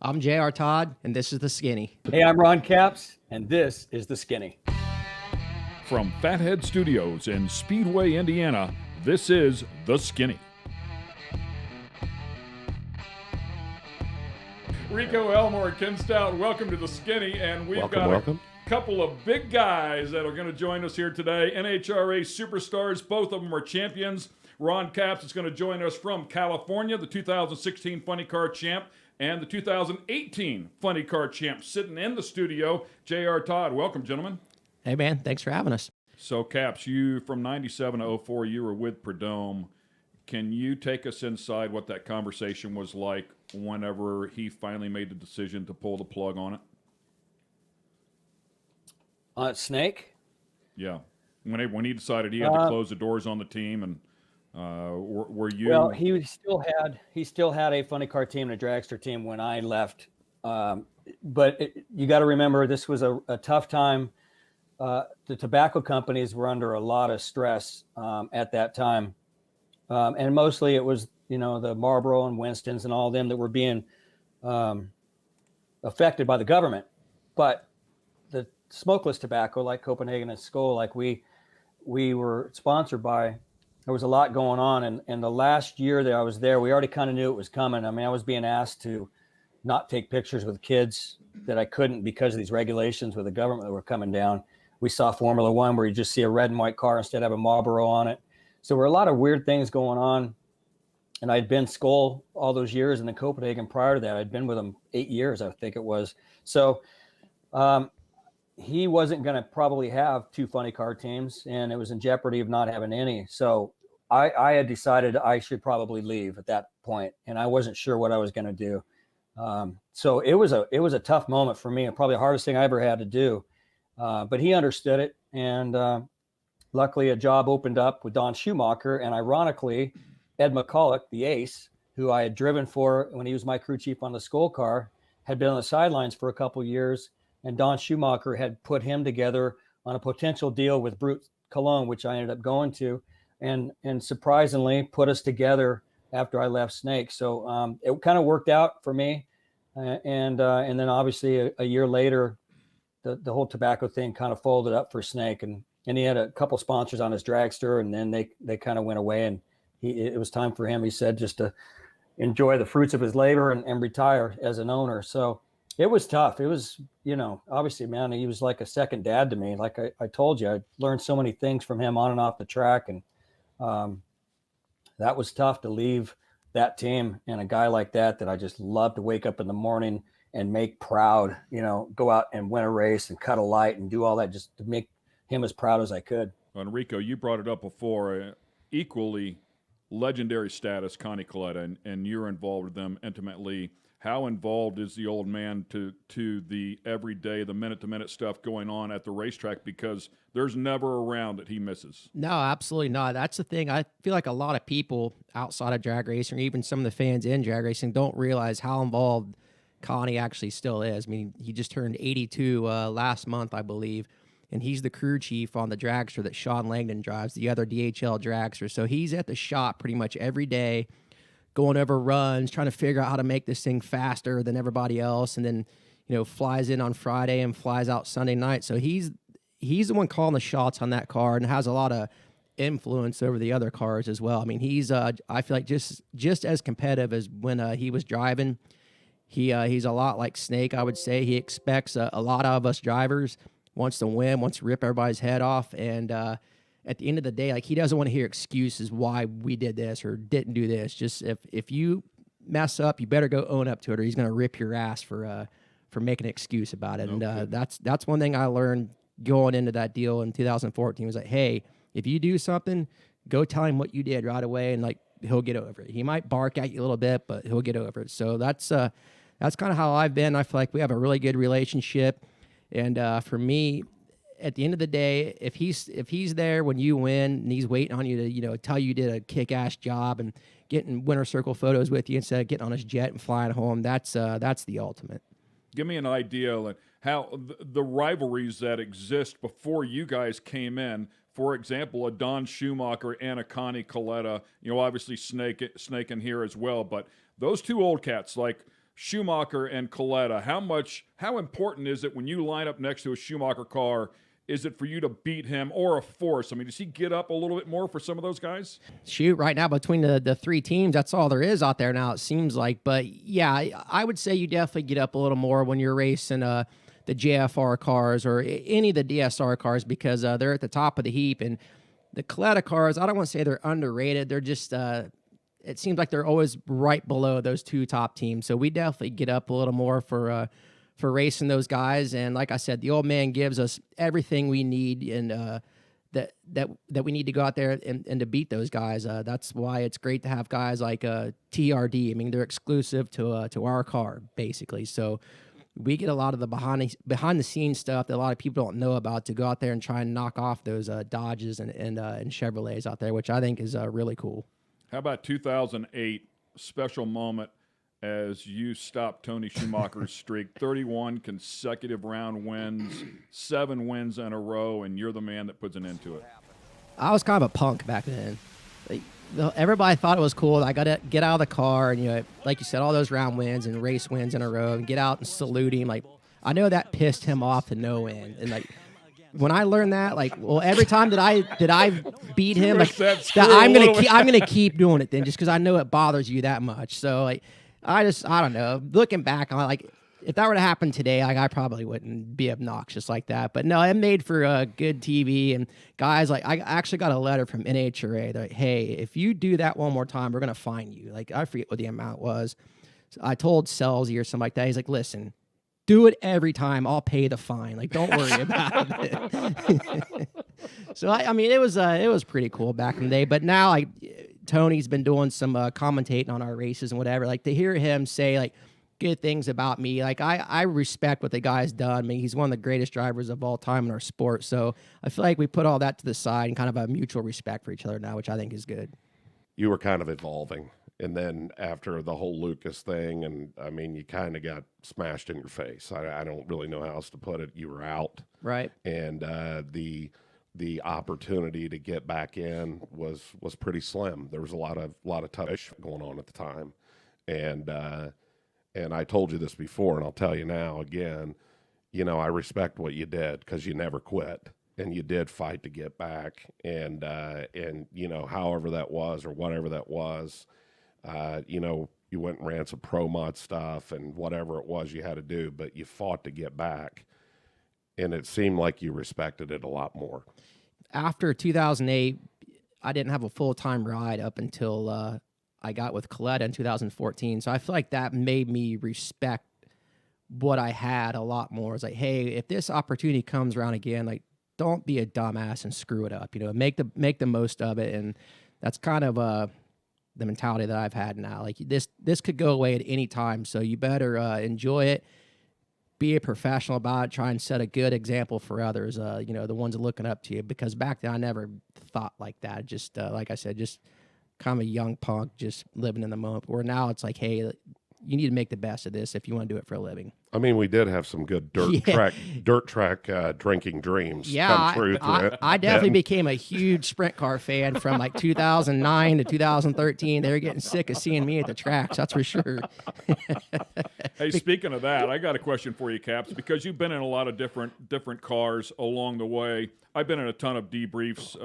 I'm JR Todd, and this is The Skinny. Hey, I'm Ron Capps, and this is The Skinny. From Fathead Studios in Speedway, Indiana, this is The Skinny. Rico, Elmore, and Ken Stout, welcome to The Skinny, and we've got a couple of big guys that are going to join us here today. NHRA superstars, both of them are champions. Ron Capps is going to join us from California, the 2016 Funny Car Champ, and the 2018 Funny Car Champ. Sitting in the studio, JR Todd. Welcome, gentlemen. Hey, man. Thanks for having us. So, Capps, you from 97 to 04, you were with Prudhomme. Can you take us inside what that conversation was like whenever he finally made the decision to pull the plug on it? Snake? Yeah. When he decided he had to close the doors on the team, and were you? Well, he still had a funny car team and a dragster team when I left. But you got to remember, this was a tough time. The tobacco companies were under a lot of stress at that time. And mostly it was, the Marlboro and Winston's and all of them that were being affected by the government. But the smokeless tobacco, like Copenhagen and Skoal, like we were sponsored by, there was a lot going on. And the last year that I was there, we already kind of knew it was coming. I mean, I was being asked to not take pictures with kids that I couldn't because of these regulations with the government that were coming down. We saw Formula One where you just see a red and white car instead of a Marlboro on it. So there were a lot of weird things going on. And I'd been Skoal all those years, and then Copenhagen prior to that. I'd been with him 8 years, I think it was. So he wasn't going to probably have two funny car teams, and it was in jeopardy of not having any. So I had decided I should probably leave at that point, and I wasn't sure what I was going to do. So it was a tough moment for me, and probably the hardest thing I ever had to do. But he understood it, and luckily a job opened up with Don Schumacher, and ironically, Ed McCulloch, the ace, who I had driven for when he was my crew chief on the Skoal car, had been on the sidelines for a couple of years, and Don Schumacher had put him together on a potential deal with Brute Cologne, which I ended up going to, and surprisingly put us together after I left Snake. So it kind of worked out for me, and then obviously a year later, the whole tobacco thing kind of folded up for Snake, and he had a couple sponsors on his dragster, and then they kind of went away, and it was time for him, he said, just to enjoy the fruits of his labor and retire as an owner. So it was tough. It was, obviously, man, he was like a second dad to me. Like I told you, I learned so many things from him on and off the track, and that was tough to leave that team and a guy like that I just loved to wake up in the morning and make proud, go out and win a race and cut a light and do all that just to make him as proud as I could. And Rico, you brought it up before, equally legendary status, Connie Coletta, and you're involved with them intimately. How involved is the old man to the everyday, the minute-to-minute stuff going on at the racetrack? Because there's never a round that he misses. No, absolutely not. That's the thing. I feel like a lot of people outside of drag racing, or even some of the fans in drag racing, don't realize how involved Connie actually still is. I mean, he just turned 82 last month, I believe, and he's the crew chief on the dragster that Sean Langdon drives, the other DHL dragster. So he's at the shop pretty much every day, going over runs, trying to figure out how to make this thing faster than everybody else, and then, flies in on Friday and flies out Sunday night. So he's the one calling the shots on that car and has a lot of influence over the other cars as well. I mean, he's I feel like just as competitive as when he was driving. He's a lot like Snake, I would say. He expects a lot of us drivers, wants to win, wants to rip everybody's head off, and at the end of the day, like, he doesn't want to hear excuses why we did this or didn't do this. Just if you mess up, you better go own up to it, or he's going to rip your ass for making an excuse about it. Okay. And that's one thing I learned going into that deal in 2014 was like, hey, if you do something, go tell him what you did right away, and like, he'll get over it. He might bark at you a little bit, but he'll get over it. So that's kind of how I've been. I feel like we have a really good relationship. And for me, at the end of the day, if he's there when you win and he's waiting on you to, tell you did a kick-ass job and getting winner circle photos with you instead of getting on his jet and flying home, that's the ultimate. Give me an idea like how the rivalries that exist before you guys came in. For example, a Don Schumacher and a Connie Coletta, obviously Snake in here as well, but those two old cats like Schumacher and Coletta. How important is it when you line up next to a Schumacher car? Is it for you to beat him or a force? I mean, does he get up a little bit more for some of those guys? Shoot, right now between the three teams, that's all there is out there now, it seems like. But yeah, I would say you definitely get up a little more when you're racing the JFR cars or any of the DSR cars, because they're at the top of the heap. And the Coletta cars, I don't want to say they're underrated. They're just, it seems like they're always right below those two top teams. So we definitely get up a little more for racing those guys. And like I said, the old man gives us everything we need, and that we need to go out there and to beat those guys. That's why it's great to have guys like TRD. I mean, they're exclusive to our car, basically. So we get a lot of the behind the scenes stuff that a lot of people don't know about, to go out there and try and knock off those Dodges and Chevrolets out there, which I think is really cool. How about 2008, special moment as you stopped Tony Schumacher's streak, 31 consecutive round wins, 7 wins in a row, and you're the man that puts an end to it. I was kind of a punk back then. Everybody thought it was cool. I got to get out of the car and, like you said, all those round wins and race wins in a row, and get out and salute him. Like, I know that pissed him off to no end. And like, when I learned that, like, well, every time that I beat him, like, I'm gonna keep doing it then, just because I know it bothers you that much. So like, I don't know. Looking back, I'm like, if that were to happen today, like, I probably wouldn't be obnoxious like that. But no, it made for good TV. And guys, like, I actually got a letter from NHRA that, hey, if you do that one more time, we're going to fine you. Like, I forget what the amount was. So I told Selzy or something like that. He's like, listen, do it every time. I'll pay the fine. Like, don't worry about it. So, I mean, it was pretty cool back in the day. But now, like, Tony's been doing some commentating on our races and whatever. Like, to hear him say, like, good things about me, like, I respect what the guy's done. I mean, he's one of the greatest drivers of all time in our sport. So I feel like we put all that to the side and kind of a mutual respect for each other now, which I think is good. You were kind of evolving. And then after the whole Lucas thing, and I mean, you kind of got smashed in your face. I don't really know how else to put it. You were out. Right. And the opportunity to get back in was pretty slim. There was a lot of tough shit going on at the time. And I told you this before, and I'll tell you now again, I respect what you did, because you never quit, and you did fight to get back. And however that was, or whatever that was, you went and ran some pro mod stuff and whatever it was you had to do, but you fought to get back. And it seemed like you respected it a lot more. After 2008, I didn't have a full-time ride up until I got with Coletta in 2014. So I feel like that made me respect what I had a lot more. It's like, hey, if this opportunity comes around again, like, don't be a dumbass and screw it up. Make the most of it. And that's kind of the mentality that I've had now. Like, this could go away at any time, so you better enjoy it. Be a professional about it. Try and set a good example for others. The ones looking up to you. Because back then I never thought like that. Just like I said, just kind of a young punk, just living in the moment. Where now it's like, hey, you need to make the best of this if you want to do it for a living. I mean, we did have some good dirt track drinking dreams come true. I definitely became a huge sprint car fan from like 2009 to 2013. They were getting sick of seeing me at the tracks, that's for sure. Hey, speaking of that, I got a question for you, Caps, because you've been in a lot of different cars along the way. I've been in a ton of debriefs,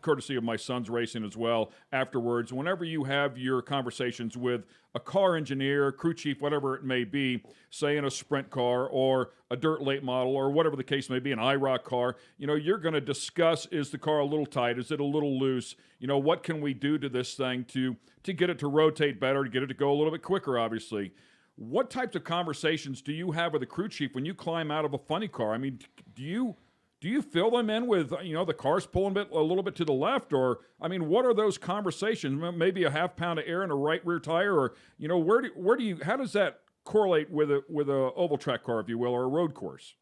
courtesy of my son's racing as well, afterwards. Whenever you have your conversations with a car engineer, crew chief, whatever it may be, say in a sprint car or a dirt late model or whatever the case may be, an IROC car, you're going to discuss, is the car a little tight? Is it a little loose? What can we do to this thing to get it to rotate better, to get it to go a little bit quicker, obviously? What types of conversations do you have with a crew chief when you climb out of a funny car? I mean, do you fill them in with, the car's pulling a little bit to the left? Or, I mean, what are those conversations? Maybe a half pound of air in a right rear tire? Or, how does that correlate with a oval track car, if you will, or a road course?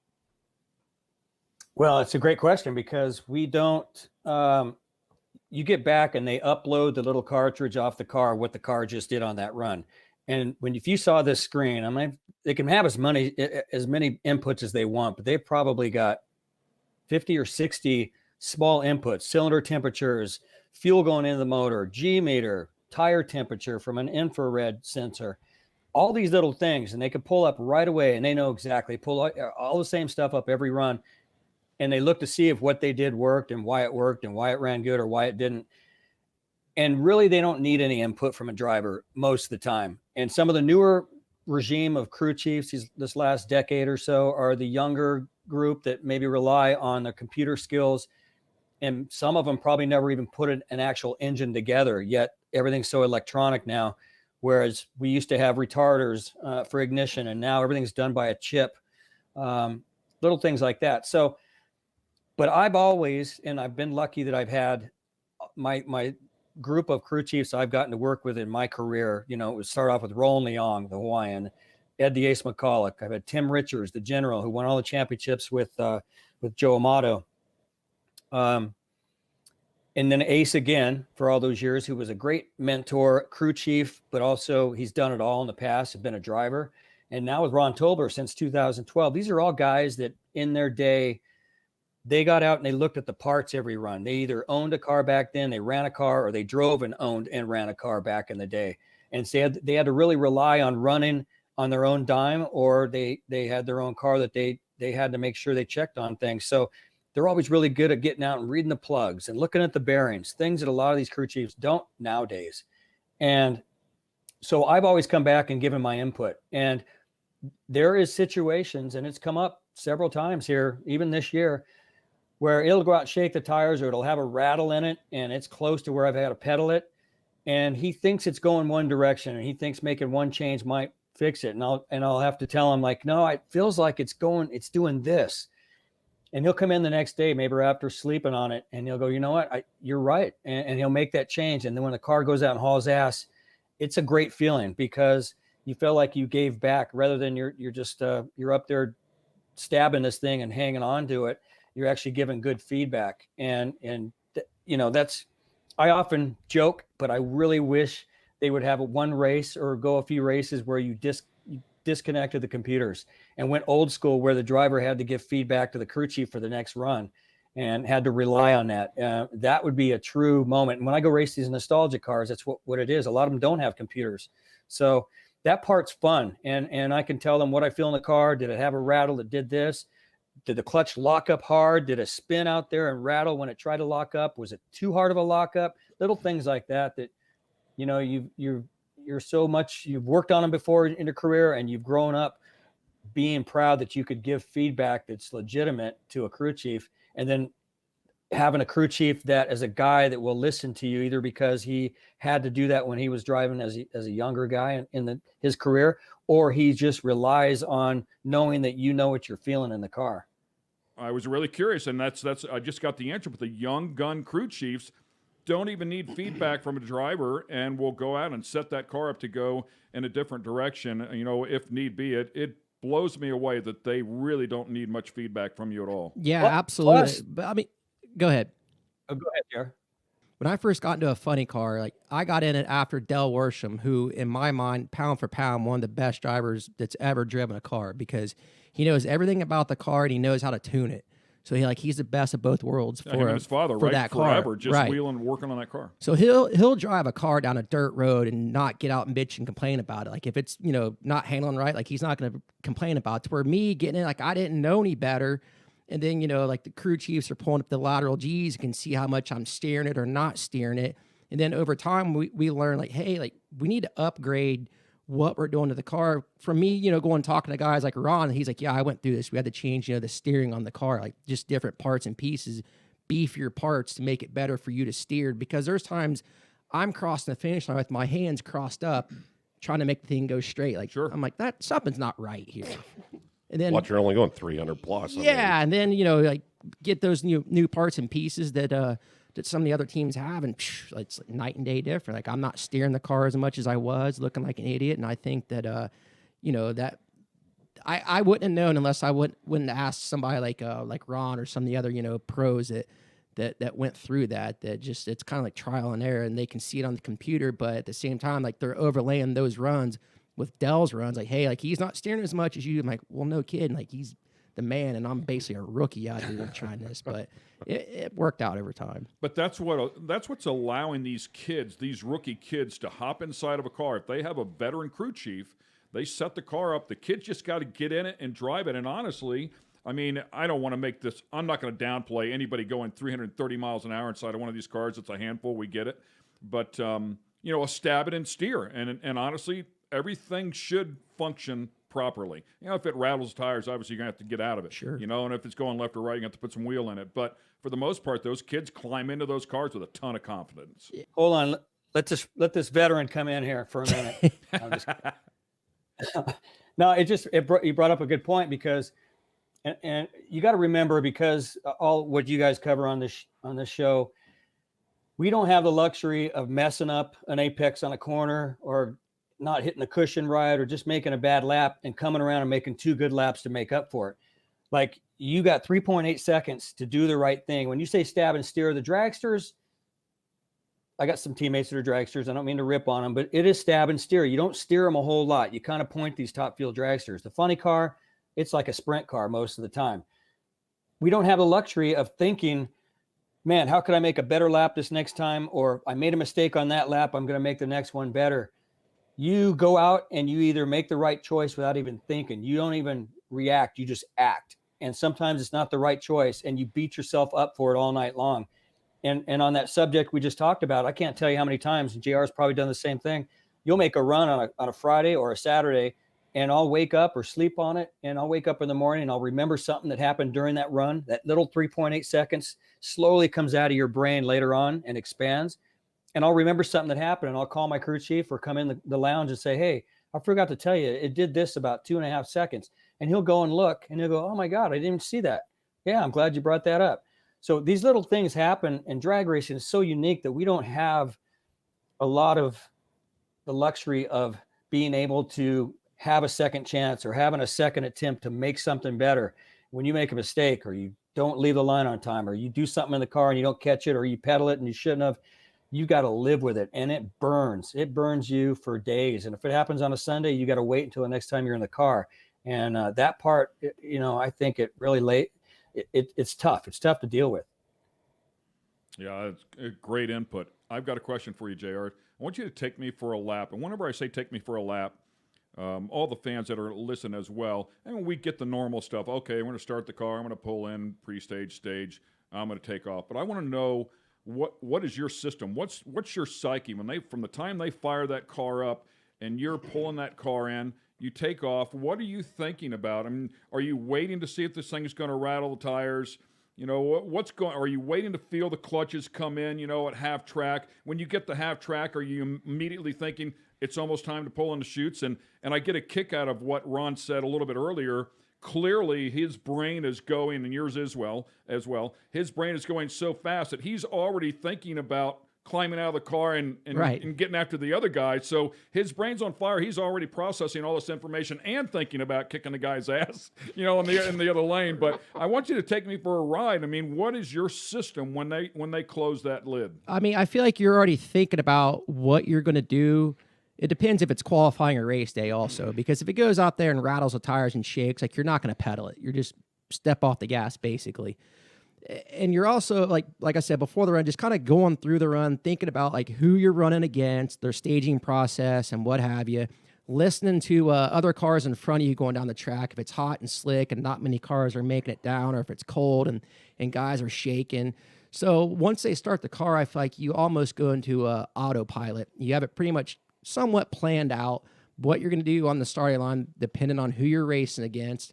It's a great question, because we don't, you get back and they upload the little cartridge off the car, what the car just did on that run. And if you saw this screen, I mean, they can have as many inputs as they want, but they've probably got 50 or 60 small inputs: cylinder temperatures, fuel going into the motor, G meter, tire temperature from an infrared sensor. all these little things, and they can pull up right away, and they know exactly, pull all the same stuff up every run, and they look to see if what they did worked and why it ran good or why it didn't. And really, they don't need any input from a driver most of the time. And some of the newer regime of crew chiefs this last decade or so are the younger group that maybe rely on their computer skills. And some of them probably never even put an actual engine together, yet everything's so electronic now. Whereas we used to have retarders for ignition, and now everything's done by a chip, little things like that. So, but I've always, and I've been lucky that I've had my group of crew chiefs I've gotten to work with in my career. You know, it would start off with Roland Leong, the Hawaiian, Ed the Ace McCulloch. I've had Tim Richards, the general, who won all the championships with Joe Amato. And then Ace again for all those years, who was a great mentor, crew chief, but also he's done it all in the past, have been a driver. And now with Ron Tolber since 2012, these are all guys that in their day, they got out and they looked at the parts every run. They either owned a car back then, they ran a car, or they drove and owned and ran a car back in the day. And so they had to really rely on running on their own dime, or they had their own car that they had to make sure they checked on things. So they're always really good at getting out and reading the plugs and looking at the bearings, things that a lot of these crew chiefs don't nowadays. And so I've always come back and given my input. And there is situations, and it's come up several times here, even this year, where it'll go out and shake the tires, or it'll have a rattle in it, and it's close to where I've had to pedal it. And he thinks it's going one direction, and he thinks making one change might fix it. And I'll have to tell him, like, no, it feels like it's doing this. And he'll come in the next day, maybe after sleeping on it, and he'll go, you know what, you're right. And he'll make that change. And then when the car goes out and hauls ass, it's a great feeling, because you feel like you gave back, rather than you're just you're up there stabbing this thing and hanging on to it. You're actually giving good feedback. And you know, I often joke, but I really wish they would have one race or go a few races where you disconnected the computers and went old school, where the driver had to give feedback to the crew chief for the next run and had to rely on that. That would be a true moment. And when I go race these nostalgia cars, that's what it is. A lot of them don't have computers. So that part's fun. And I can tell them what I feel in the car. Did it have a rattle that did this? Did the clutch lock up hard? Did it spin out there and rattle when it tried to lock up? Was it too hard of a lockup? Little things like that, you know, you're so much, you've worked on them before in your career, and you've grown up being proud that you could give feedback that's legitimate to a crew chief. And then having a crew chief that is a guy that will listen to you, either because he had to do that when he was driving as a younger guy in his career, or he just relies on knowing that you know what you're feeling in the car. I was really curious, and that's I just got the answer. But the young gun crew chiefs don't even need feedback from a driver, and will go out and set that car up to go in a different direction, you know, if need be. It blows me away that they really don't need much feedback from you at all. Yeah, absolutely. But I mean, go ahead. Oh, go ahead, Jared. When I first got into a funny car, like, I got in it after Del Worsham, who in my mind, pound for pound, one of the best drivers that's ever driven a car, because he knows everything about the car and he knows how to tune it. So he's the best of both worlds for his father, for right? that Forever, car. just right. wheeling, working on that car. So he'll drive a car down a dirt road and not get out and bitch and complain about it. Like, if it's, you know, not handling right, like, he's not going to complain about it. Where me getting in, like, I didn't know any better. And then, you know, like, the crew chiefs are pulling up the lateral G's, you can see how much I'm steering it or not steering it. And then over time, we learn, like, hey, like, we need to upgrade what we're doing to the car. For me, you know, going talking to guys like Ron, he's like, yeah, I went through this. We had to change, you know, the steering on the car, like, just different parts and pieces, beefier parts to make it better for you to steer. Because there's times I'm crossing the finish line with my hands crossed up, trying to make the thing go straight. Like, sure. I'm like, something's not right here. And then, you're only going 300 plus. Yeah, and then, you know, like, get those new parts and pieces that some of the other teams have, and it's like night and day different. Like, I'm not steering the car as much as I was, looking like an idiot. And I think that, you know, that I wouldn't have known unless I wouldn't have asked somebody like Ron or some of the other, you know, pros that went through that just, it's kind of like trial and error, and they can see it on the computer. But at the same time, like, they're overlaying those runs with Dell's runs. Like, hey, like, he's not steering as much as you. I'm like, well, no kidding. Like, he's the man, and I'm basically a rookie out here trying this. But it worked out over time. But that's what's allowing these kids, these rookie kids, to hop inside of a car. If they have a veteran crew chief They set the car up. The kids just got to get in it and drive it. And honestly, I mean, I don't want to make this, I'm not going to downplay anybody going 330 miles an hour inside of one of these cars. It's a handful. We get it. But, you know, a stab it and steer. And honestly, everything should function properly. You know, if it rattles tires, obviously you're going to have to get out of it. Sure. You know, and if it's going left or right, you have to put some wheel in it. But for the most part, those kids climb into those cars with a ton of confidence. Hold on. Let this veteran come in here for a minute. I'm just no, you brought up a good point, because and you got to remember, because all what you guys cover on this show, we don't have the luxury of messing up an apex on a corner, or not hitting the cushion right, or just making a bad lap and coming around and making 2 good laps to make up for it. Like, you got 3.8 seconds to do the right thing. When you say stab and steer, the dragsters, I got some teammates that are dragsters. I don't mean to rip on them, but it is stab and steer. You don't steer them a whole lot. You kind of point these top field dragsters. The funny car, it's like a sprint car most of the time. We don't have the luxury of thinking, man, how could I make a better lap this next time? Or I made a mistake on that lap, I'm going to make the next one better. You go out and you either make the right choice without even thinking. You don't even react. You just act. And sometimes it's not the right choice, and you beat yourself up for it all night long. And on that subject we just talked about, I can't tell you how many times, and JR's probably done the same thing. You'll make a run on a Friday or a Saturday, and I'll wake up or sleep on it, and I'll wake up in the morning and I'll remember something that happened during that run. That little 3.8 seconds slowly comes out of your brain later on and expands. And I'll remember something that happened, and I'll call my crew chief or come in the lounge and say, hey, I forgot to tell you, it did this about 2.5 seconds. And he'll go and look, and he'll go, oh my God, I didn't even see that. Yeah, I'm glad you brought that up. So these little things happen, and drag racing is so unique that we don't have a lot of the luxury of being able to have a second chance or having a second attempt to make something better. When you make a mistake, or you don't leave the line on time, or you do something in the car and you don't catch it, or you pedal it and you shouldn't have, you got to live with it. And it burns you for days. And if it happens on a Sunday, you got to wait until the next time you're in the car. And that part, you know, I think it really it's tough. It's tough to deal with. Yeah, it's a great input. I've got a question for you, JR. I want you to take me for a lap. And whenever I say take me for a lap, all the fans that are listening as well, and we get the normal stuff. Okay, we're going to start the car. I'm going to pull in, pre-stage, stage. I'm going to take off. But I want to know, what is your system? What's your psyche from the time they fire that car up and you're pulling that car in, you take off? What are you thinking about? I mean, are you waiting to see if this thing is going to rattle the tires? You know, are you waiting to feel the clutches come in, you know, at half track? When you get the half track, are you immediately thinking it's almost time to pull in the chutes? And I get a kick out of what Ron said a little bit earlier. Clearly his brain is going, and yours as well. His brain is going so fast that he's already thinking about climbing out of the car and getting after the other guy. So his brain's on fire. He's already processing all this information and thinking about kicking the guy's ass, you know, in the other lane. But I want you to take me for a ride. I mean, what is your system when they close that lid? I mean, I feel like you're already thinking about what you're going to do. It depends if it's qualifying or race day also, because if it goes out there and rattles the tires and shakes, like, you're not going to pedal it. You're just step off the gas, basically. And you're also, like I said before the run, just kind of going through the run, thinking about like who you're running against, their staging process and what have you, listening to other cars in front of you going down the track. If it's hot and slick and not many cars are making it down, or if it's cold and guys are shaking. So once they start the car, I feel like you almost go into autopilot. You have it pretty much somewhat planned out what you're going to do on the starting line, depending on who you're racing against.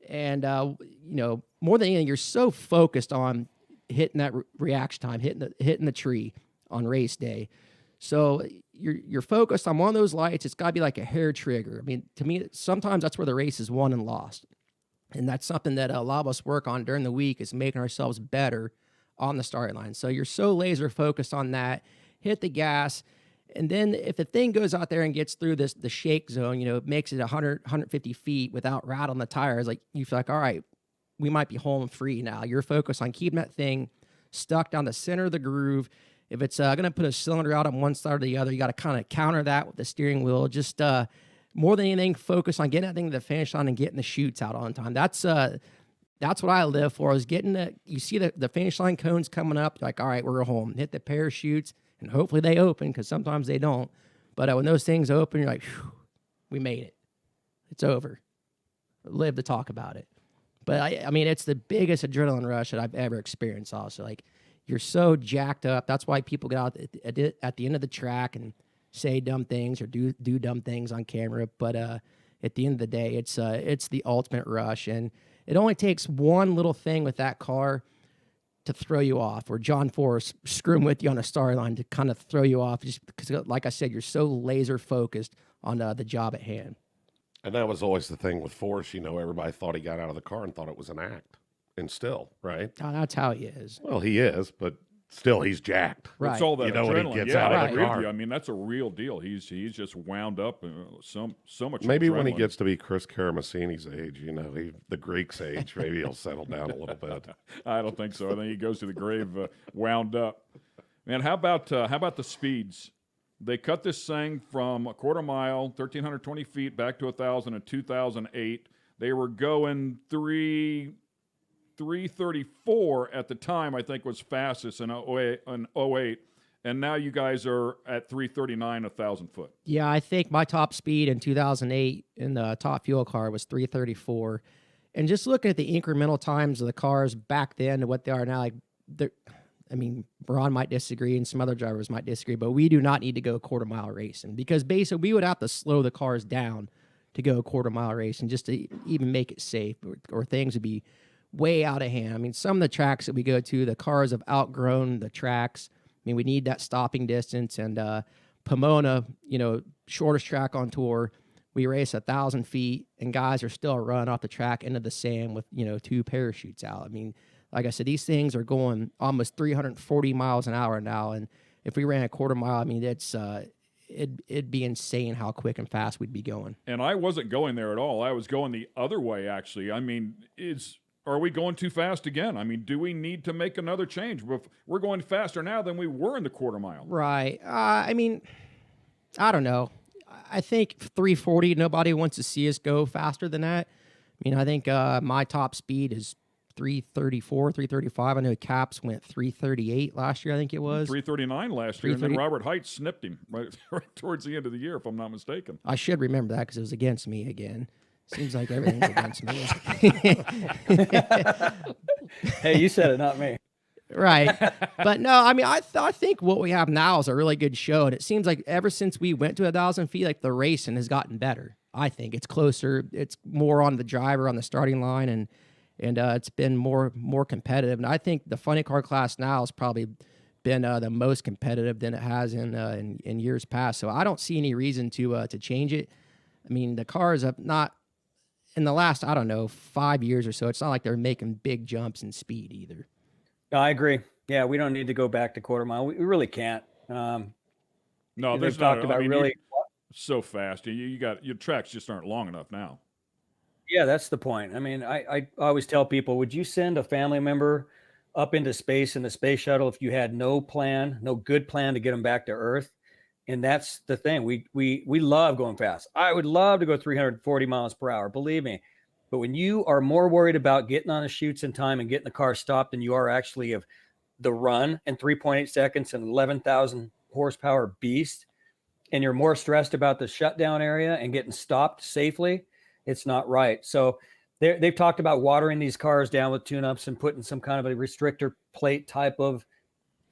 And, you know, more than anything, you're so focused on hitting that reaction time, hitting the tree on race day. So you're focused on one of those lights. It's got to be like a hair trigger. I mean, to me, sometimes that's where the race is won and lost. And that's something that a lot of us work on during the week, is making ourselves better on the starting line. So you're so laser focused on that, hit the gas. And then if the thing goes out there and gets through the shake zone, you know, it makes it 100, 150 feet without rattling the tires, like, you feel like, all right, we might be home free now. You're focused on keeping that thing stuck down the center of the groove. If it's going to put a cylinder out on one side or the other, you got to kind of counter that with the steering wheel. Just more than anything, focus on getting that thing to the finish line and getting the chutes out on time. That's what I live for, is getting you see the finish line cones coming up, like, all right, we're home. Hit the parachutes. And hopefully they open, because sometimes they don't. But when those things open, you're like, we made it. It's over. Live to talk about it. But I mean, it's the biggest adrenaline rush that I've ever experienced. Also, like, you're so jacked up. That's why people get out at the end of the track and say dumb things or do dumb things on camera. But at the end of the day, it's the ultimate rush, and it only takes one little thing with that car to throw you off, or John Force screwing with you on a start line to kind of throw you off, just because, like I said, you're so laser focused on the job at hand. And that was always the thing with Force. Everybody thought he got out of the car and thought it was an act. And still, right? Oh, that's how he is. Well, he is, but still, he's jacked. Right. It's all that adrenaline. When he gets out of the car. I mean, that's a real deal. He's just wound up so much. Maybe adrenaline. when he gets to be Chris Karamesini's age, the Greek's age, maybe he'll settle down a little bit. I don't think so. I think he goes to the grave wound up. Man, how about the speeds? They cut this thing from a quarter mile, 1,320 feet, back to 1,000 in 2008. They were going 334 at the time, I think, was fastest in 08. And now you guys are at 339, 1,000 foot. Yeah, I think my top speed in 2008 in the top fuel car was 334. And just looking at the incremental times of the cars back then to what they are now, like, Ron might disagree and some other drivers might disagree, but we do not need to go quarter mile racing, because basically we would have to slow the cars down to go quarter mile racing just to even make it safe, or things would be way out of hand. I mean, some of the tracks that we go to, the cars have outgrown the tracks. I mean, we need that stopping distance. And Pomona, shortest track on tour, we race 1,000 feet, and guys are still running off the track into the sand with 2 parachutes out. I mean, like I said, these things are going almost 340 miles an hour now, and if we ran a quarter mile, I mean, it'd be insane how quick and fast we'd be going. And I wasn't going there at all. I was going the other way, actually. I mean, are we going too fast again? I mean, do we need to make another change? We're going faster now than we were in the quarter mile. Right. I mean, I don't know. I think 340, nobody wants to see us go faster than that. I mean, I think my top speed is 334, 335. I know Caps went 338 last year, I think it was. 339 last year, and then Robert Height snipped him right towards the end of the year, if I'm not mistaken. I should remember that because it was against me again. Seems like everything's against me. Hey, you said it, not me. Right. But no, I mean, I think what we have now is a really good show. And it seems like ever since we went to 1,000 feet, like, the racing has gotten better. I think it's closer. It's more on the driver on the starting line, and it's been more competitive. And I think the funny car class now has probably been the most competitive than it has in years past. So I don't see any reason to change it. I mean, the cars have not, in the last, 5 years or so, it's not like they're making big jumps in speed either. No, I agree. Yeah, we don't need to go back to quarter mile. We really can't. No, there's talked about really so fast. You got your tracks just aren't long enough now. Yeah, that's the point. I mean, I always tell people, would you send a family member up into space in the space shuttle if you had no good plan to get them back to Earth? And that's the thing. We love going fast. I would love to go 340 miles per hour, believe me. But when you are more worried about getting on the chutes in time and getting the car stopped than you are actually of the run in 3.8 seconds and 11,000 horsepower beast, and you're more stressed about the shutdown area and getting stopped safely, it's not right. So they've talked about watering these cars down with tune-ups and putting some kind of a restrictor plate type of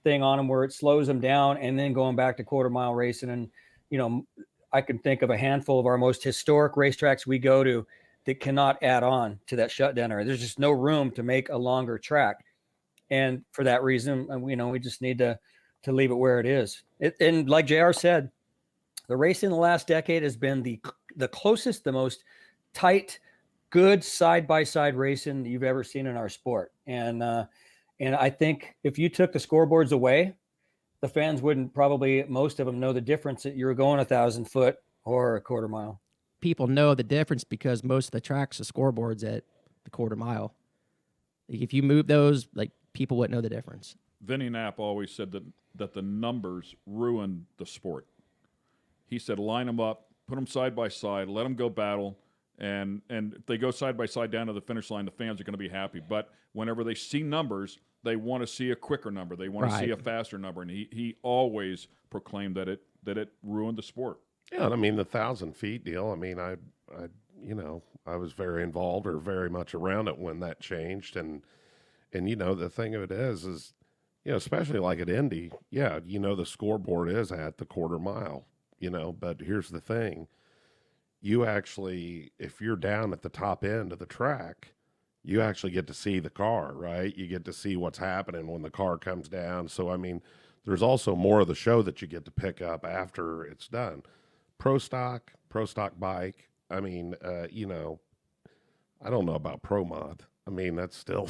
thing on them where it slows them down, and then going back to quarter mile racing. And, I can think of a handful of our most historic racetracks we go to that cannot add on to that shutdown area. There's just no room to make a longer track. And for that reason, we just need to leave it where it is. And like JR said, the race in the last decade has been the closest, the most tight, good side-by-side racing that you've ever seen in our sport. And I think if you took the scoreboards away, the fans wouldn't probably, most of them, know the difference that you're going 1,000 foot or a quarter mile. People know the difference because most of the tracks, the scoreboards at the quarter mile. If you move those, like, people wouldn't know the difference. Vinny Knapp always said that the numbers ruined the sport. He said, line them up, put them side by side, let them go battle, and if they go side by side down to the finish line, the fans are going to be happy. But whenever they see numbers, they want to see a quicker number. They want to see a faster number. And he always proclaimed that it ruined the sport. Yeah, and I mean, the 1,000 feet deal, I mean, I was very involved or very much around it when that changed. And the thing of it is, especially like at Indy, the scoreboard is at the quarter mile, but here's the thing. You actually, if you're down at the top end of the track, you actually get to see the car, right? You get to see what's happening when the car comes down. So, I mean, there's also more of the show that you get to pick up after it's done. Pro stock bike. I mean, I don't know about pro mod. I mean, that's still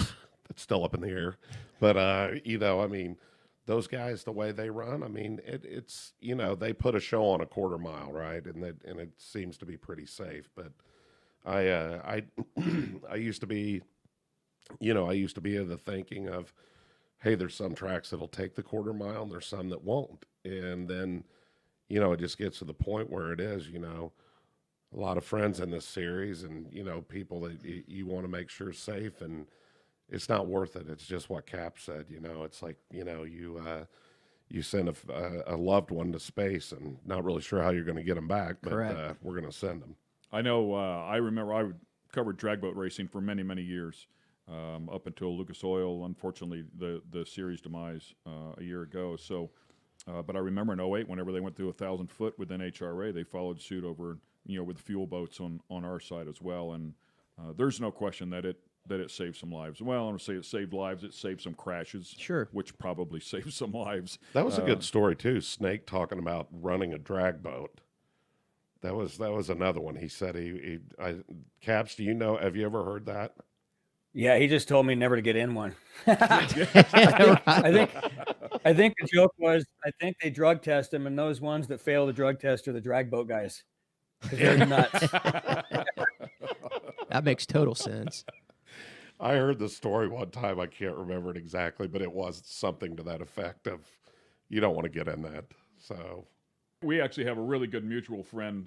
up in the air. But, I mean, those guys, the way they run, I mean, it's they put a show on a quarter mile, right? And it seems to be pretty safe. But I used to be, of the thinking of, hey, there's some tracks that'll take the quarter mile, and there's some that won't. And then, it just gets to the point where it is, a lot of friends in this series, and people that you want to make sure safe, and it's not worth it. It's just what Cap said. It's like you send a loved one to space, and not really sure how you're going to get them back, but we're going to send them. I know. I remember I covered drag boat racing for many, many years, up until Lucas Oil, unfortunately, the series demise a year ago. So, but I remember in 2008, whenever they went through 1,000 foot with NHRA, they followed suit over, with fuel boats on our side as well. And there's no question that it saved some lives. Well, I don't say it saved lives. It saved some crashes. Sure. Which probably saved some lives. That was a good story too. Snake talking about running a drag boat. That was another one. He said Caps, do you know? Have you ever heard that? Yeah, he just told me never to get in one. I think the joke was, I think they drug test him, and those ones that fail the drug test are the drag boat guys. They're nuts. That makes total sense. I heard the story one time. I can't remember it exactly, but it was something to that effect of, you don't want to get in that. So we actually have a really good mutual friend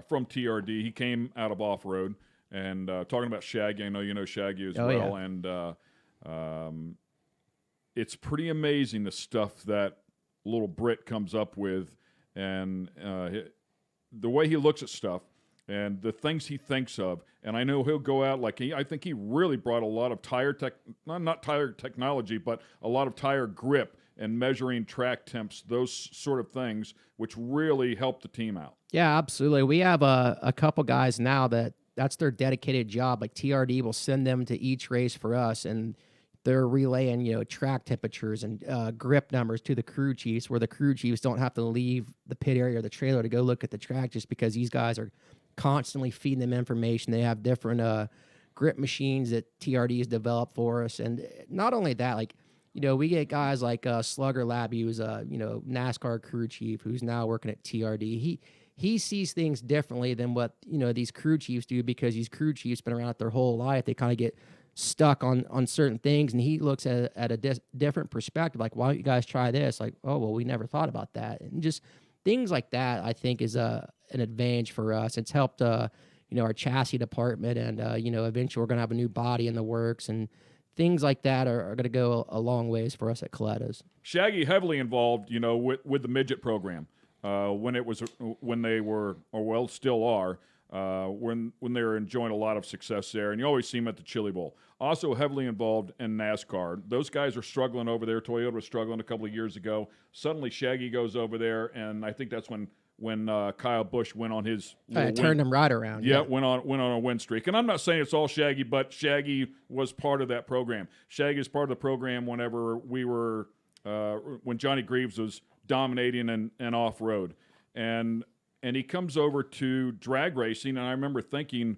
from TRD. He came out of off-road, and talking about Shaggy, I know you know Shaggy as well. Yeah. And it's pretty amazing the stuff that little Brit comes up with, and the way he looks at stuff and the things he thinks of. And I know he'll go out I think he really brought a lot of not tire technology, but a lot of tire grip and measuring track temps, those sort of things, which really help the team out. Yeah, absolutely. We have a couple guys now that's their dedicated job. Like TRD will send them to each race for us, and they're relaying, track temperatures and grip numbers to the crew chiefs, where the crew chiefs don't have to leave the pit area or the trailer to go look at the track, just because these guys are constantly feeding them information. They have different grip machines that TRD has developed for us. And not only that, we get guys like Slugger Labby, who's a, NASCAR crew chief, who's now working at TRD. He sees things differently than what, these crew chiefs do, because these crew chiefs been around it their whole life. They kind of get stuck on certain things, and he looks at a different perspective. Like, why don't you guys try this? Like, oh, well, we never thought about that. And just things like that, I think, is an advantage for us. It's helped, our chassis department, and, eventually we're going to have a new body in the works, and things like that are going to go a long ways for us at Coletta's. Shaggy heavily involved, with the midget program when they were, or well, still are, when they were enjoying a lot of success there. And you always see them at the Chili Bowl. Also heavily involved in NASCAR. Those guys are struggling over there. Toyota was struggling a couple of years ago. Suddenly Shaggy goes over there, and I think that's when Kyle Busch went on his turned him right around. Yeah, went on a win streak. And I'm not saying it's all Shaggy, but Shaggy was part of that program. Shaggy is part of the program whenever we were when Johnny Greaves was dominating and off road, and he comes over to drag racing, and I remember thinking,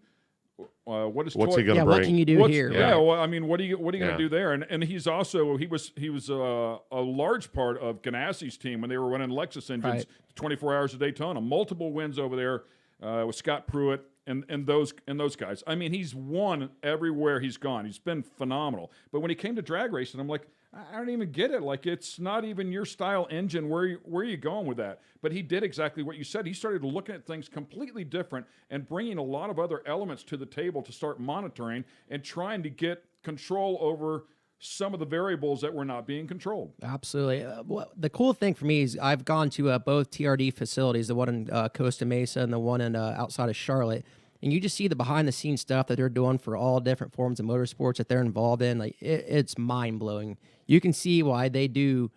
what's he going to bring? What can you do here? Yeah, well, I mean, what are you going to do there? And he's also he was a large part of Ganassi's team when they were running Lexus engines 24 hours a Daytona. Multiple wins over there with Scott Pruitt and those guys. I mean, he's won everywhere he's gone. He's been phenomenal. But when he came to drag racing, I'm like, I don't even get it. Like, it's not even your style engine. Where are you going with that? But he did exactly what you said. He started looking at things completely different and bringing a lot of other elements to the table to start monitoring and trying to get control over some of the variables that were not being controlled. Absolutely. The cool thing for me is I've gone to both TRD facilities, the one in Costa Mesa and the one in outside of Charlotte. and you just see the behind the scenes stuff that they're doing for all different forms of motorsports that they're involved in. Like it's mind blowing. You can see why they do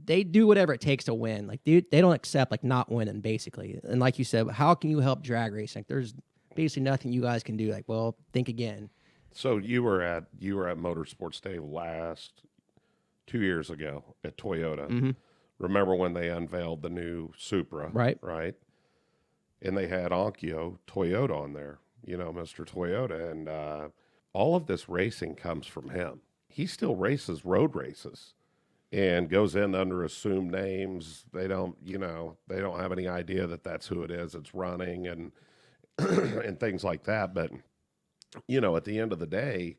whatever it takes to win. Like they don't accept like not winning basically. And like you said, how can you help drag racing? Like, there's basically nothing you guys can do. Like, well, think again. So you were at Motorsports Day 2 years ago at Toyota. Mm-hmm. Remember when they unveiled the new Supra? Right. And they had Onkyo Toyota on there, Mr. Toyota. And all of this racing comes from him. He still races road races and goes in under assumed names. They don't have any idea that that's who it is. It's running and and things like that. But, at the end of the day,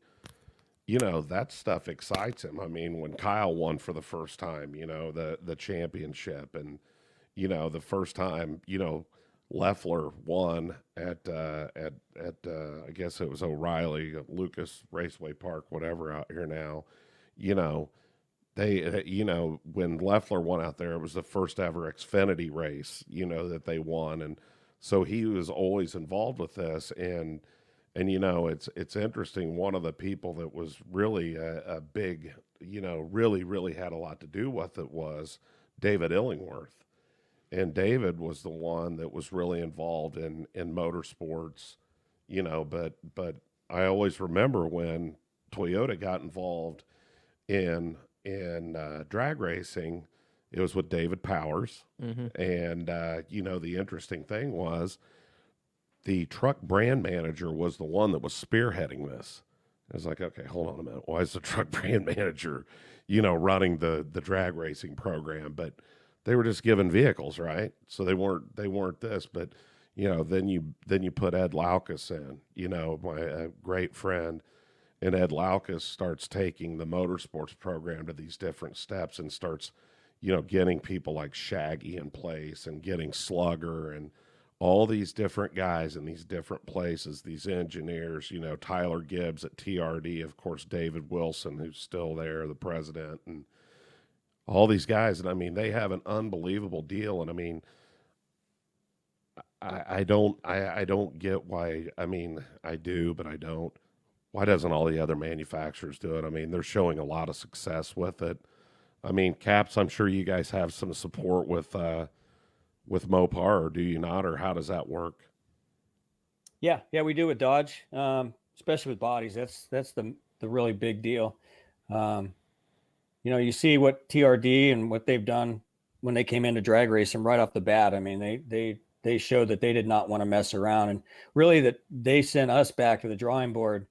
that stuff excites him. I mean, when Kyle won for the first time, the championship, and, the first time, Leffler won at I guess it was O'Reilly, Lucas Raceway Park, whatever out here now, they, when Leffler won out there, it was the first ever Xfinity race, that they won. And so he was always involved with this. And it's interesting. One of the people that was really a big, really had a lot to do with it was David Illingworth. And David was the one that was really involved in motorsports, but I always remember when Toyota got involved in drag racing, it was with David Powers. Mm-hmm. And, the interesting thing was the truck brand manager was the one that was spearheading this. I was like, okay, hold on a minute. Why is the truck brand manager, running the drag racing program? But they were just given vehicles, right? So they weren't this, but then you put Ed Laukus in, my great friend, and Ed Laukus starts taking the motorsports program to these different steps and starts, getting people like Shaggy in place and getting Slugger and all these different guys in these different places, these engineers, Tyler Gibbs at TRD, of course, David Wilson, who's still there, the president, and all these guys. And I mean, they have an unbelievable deal. And I mean, I don't get why. I mean, I do, but I don't. Why doesn't all the other manufacturers do it? I mean, they're showing a lot of success with it. I mean, Caps, I'm sure you guys have some support with Mopar, or do you not, or how does that work? Yeah, we do with Dodge, especially with bodies. That's the really big deal. You see what TRD and what they've done when they came into drag racing right off the bat. I mean, they showed that they did not want to mess around, and really that they sent us back to the drawing board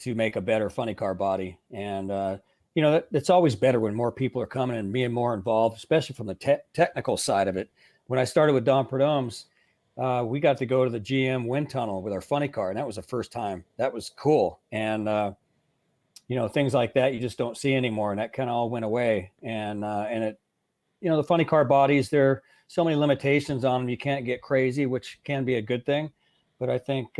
to make a better funny car body. And it's always better when more people are coming and being more involved, especially from the technical side of it. When I started with Don Perdome's, we got to go to the GM wind tunnel with our funny car, and that was the first time. That was cool. And things like that you just don't see anymore, and that kind of all went away. And it, the funny car bodies, there are so many limitations on them. You can't get crazy, which can be a good thing. But I think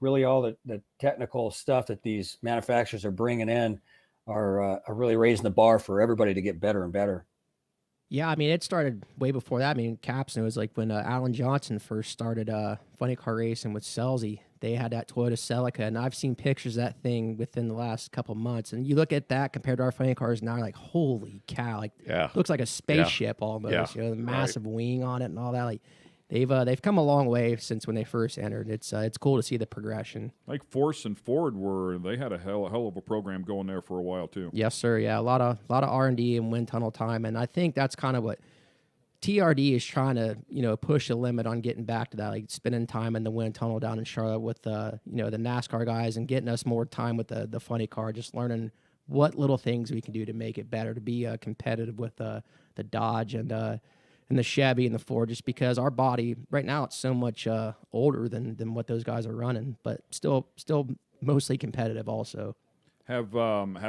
really all the technical stuff that these manufacturers are bringing in are really raising the bar for everybody to get better and better. Yeah, I mean, it started way before that. I mean, Caps, it was like when Alan Johnson first started funny car racing with Selzy. They had that Toyota Celica, and I've seen pictures of that thing within the last couple months. And you look at that compared to our funny cars now, like, holy cow! Like, looks like a spaceship almost. The massive wing on it and all that. Like, they've come a long way since when they first entered. It's cool to see the progression. Like Force and Ford they had a hell of a program going there for a while too. Yes, sir. Yeah, a lot of R&D and wind tunnel time, and I think that's kind of what TRD is trying to push the limit on getting back to that, like spending time in the wind tunnel down in Charlotte with the NASCAR guys and getting us more time with the funny car, just learning what little things we can do to make it better, to be competitive with the Dodge and the Chevy and the Ford, just because our body right now, it's so much older than what those guys are running, but still mostly competitive also. Have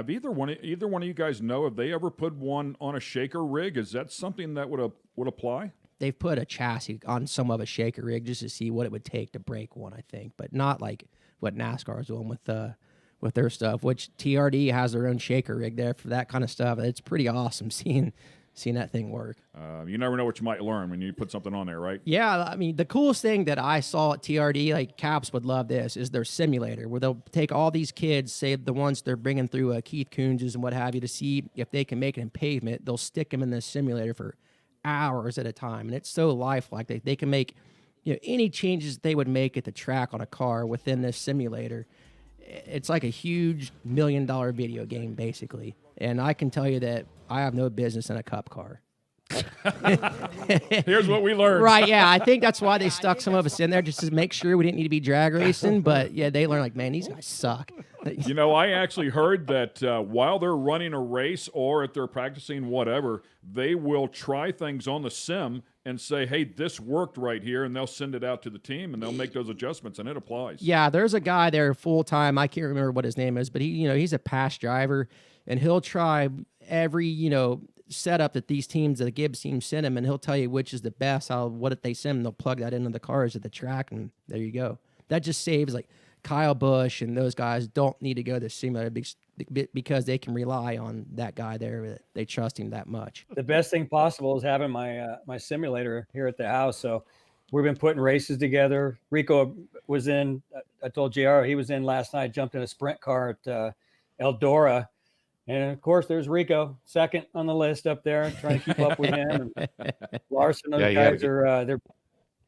either one of you guys have they ever put one on a shaker rig? Is that something that would apply? They've put a chassis on some of a shaker rig just to see what it would take to break one, I think, but not like what NASCAR is doing with their stuff, which TRD has their own shaker rig there for that kind of stuff. It's pretty awesome seeing seeing that thing work. You never know what you might learn when you put something on there, right? Yeah, I mean, the coolest thing that I saw at TRD, like Caps would love this, is their simulator, where they'll take all these kids, say the ones they're bringing through Keith Coons's and what have you, to see if they can make it in pavement. They'll stick them in this simulator for hours at a time, and it's so lifelike. They can make any changes they would make at the track on a car within this simulator. It's like a huge $1 million video game, basically. And I can tell you that I have no business in a cup car. Here's what we learned. Right, yeah. I think that's why they stuck some of us in there, just to make sure we didn't need to be drag racing. But, yeah, they learned, like, man, these guys suck. I actually heard that while they're running a race or if they're practicing whatever, they will try things on the sim and say, hey, this worked right here, and they'll send it out to the team, and they'll make those adjustments, and it applies. Yeah, there's a guy there full-time. I can't remember what his name is, but he's a past driver, and he'll try every, setup that these teams, the Gibbs team, send him, and he'll tell you which is the best. What if they send him, they'll plug that into the cars at the track, and there you go. That just saves, like, Kyle Busch and those guys don't need to go to the simulator because they can rely on that guy there. They trust him that much. The best thing possible is having my simulator here at the house. So we've been putting races together. Rico was in, I told JR, he was in last night, jumped in a sprint car at Eldora. And of course, there's Rico, second on the list up there, trying to keep up with him. And Larson, those guys are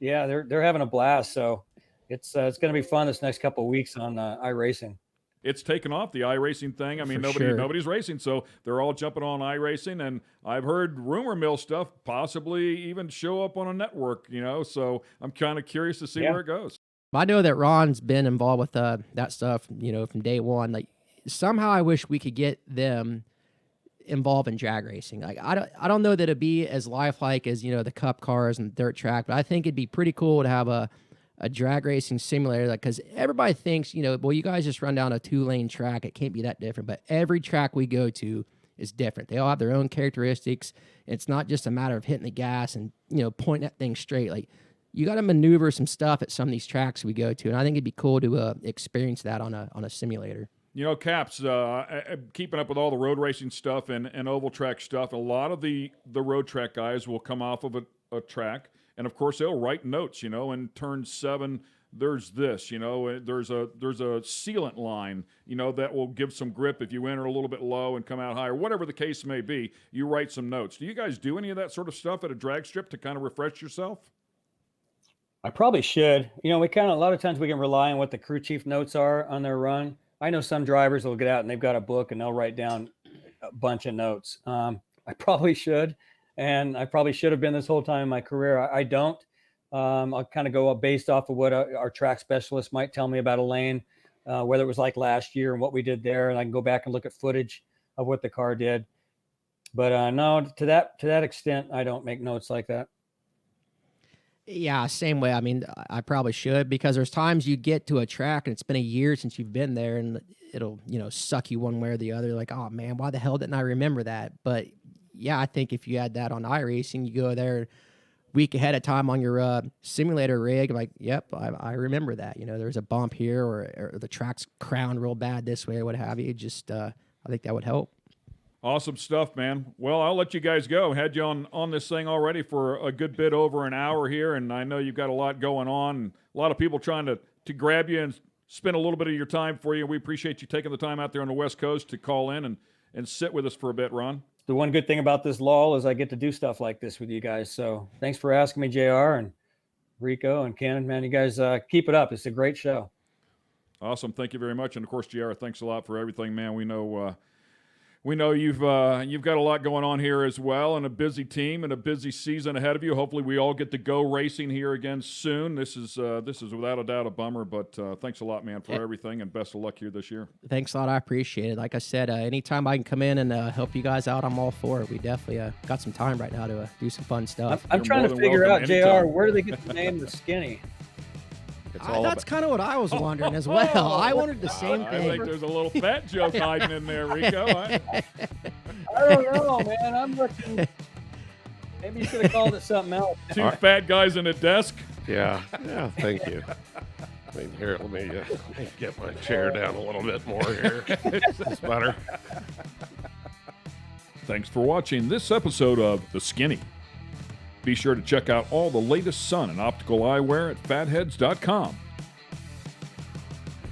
they're having a blast. So it's going to be fun this next couple of weeks on iRacing. It's taken off, the iRacing thing. I mean, nobody's racing, so they're all jumping on iRacing. And I've heard rumor mill stuff possibly even show up on a network, so I'm kind of curious to see where it goes. I know that Ron's been involved with that stuff, from day one. Like, somehow I wish we could get them involved in drag racing. Like, I don't know that it'd be as lifelike as, the cup cars and dirt track, but I think it'd be pretty cool to have a drag racing simulator, like, because everybody thinks, well, you guys just run down a 2-lane track. It can't be that different. But every track we go to is different. They all have their own characteristics. It's not just a matter of hitting the gas and, pointing that thing straight. Like, you got to maneuver some stuff at some of these tracks we go to. And I think it'd be cool to experience that on a simulator. Caps, keeping up with all the road racing stuff and oval track stuff, a lot of the road track guys will come off of a track. And, of course, they'll write notes, in turn 7, there's this, there's a sealant line, that will give some grip if you enter a little bit low and come out higher, whatever the case may be. You write some notes. Do you guys do any of that sort of stuff at a drag strip to kind of refresh yourself? I probably should. A lot of times we can rely on what the crew chief notes are on their run. I know some drivers will get out and they've got a book and they'll write down a bunch of notes. I probably should. And I probably should have been this whole time in my career. I don't. I'll kind of go up based off of what our track specialist might tell me about a lane, whether it was like last year and what we did there. And I can go back and look at footage of what the car did. But no, to that extent, I don't make notes like that. Yeah, same way. I mean, I probably should, because there's times you get to a track and it's been a year since you've been there and it'll, suck you one way or the other. Like, oh man, why the hell didn't I remember that? But yeah, I think if you had that on iRacing, you go there a week ahead of time on your simulator rig, like, yep, I remember that. There's a bump here or the track's crowned real bad this way or what have you. Just, I think that would help. Awesome stuff, man. Well, I'll let you guys go. Had you on this thing already for a good bit over an hour here, and I know you've got a lot going on, and a lot of people trying to grab you and spend a little bit of your time for you. We appreciate you taking the time out there on the West Coast to call in and sit with us for a bit, Ron. The one good thing about this lull is I get to do stuff like this with you guys. So thanks for asking me, JR and Rico and Ken. Man, you guys keep it up. It's a great show. Awesome. Thank you very much. And, of course, JR, thanks a lot for everything, man. We know you've got a lot going on here as well, and a busy team and a busy season ahead of you. Hopefully, we all get to go racing here again soon. This is without a doubt a bummer, but thanks a lot, man, for everything, and best of luck here this year. Thanks a lot. I appreciate it. Like I said, anytime I can come in and help you guys out, I'm all for it. We definitely got some time right now to do some fun stuff. I'm trying to figure out, JR, where do they get the name The Skinny? That's kind of what I was wondering as well. I wondered the same thing. I think there's a little fat joke hiding in there, Rico. I don't know, man. I'm looking. Maybe you should have called it something else. Two fat guys in a desk. Yeah, thank you. Here, let me get my chair down a little bit more here. Is this better? Thanks for watching this episode of The Skinny. Be sure to check out all the latest sun and optical eyewear at fatheads.com.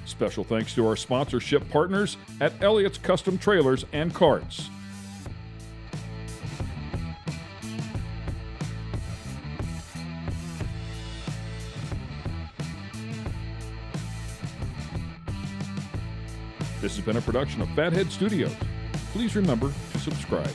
Special thanks to our sponsorship partners at Elliott's Custom Trailers and Carts. This has been a production of Fathead Studios. Please remember to subscribe.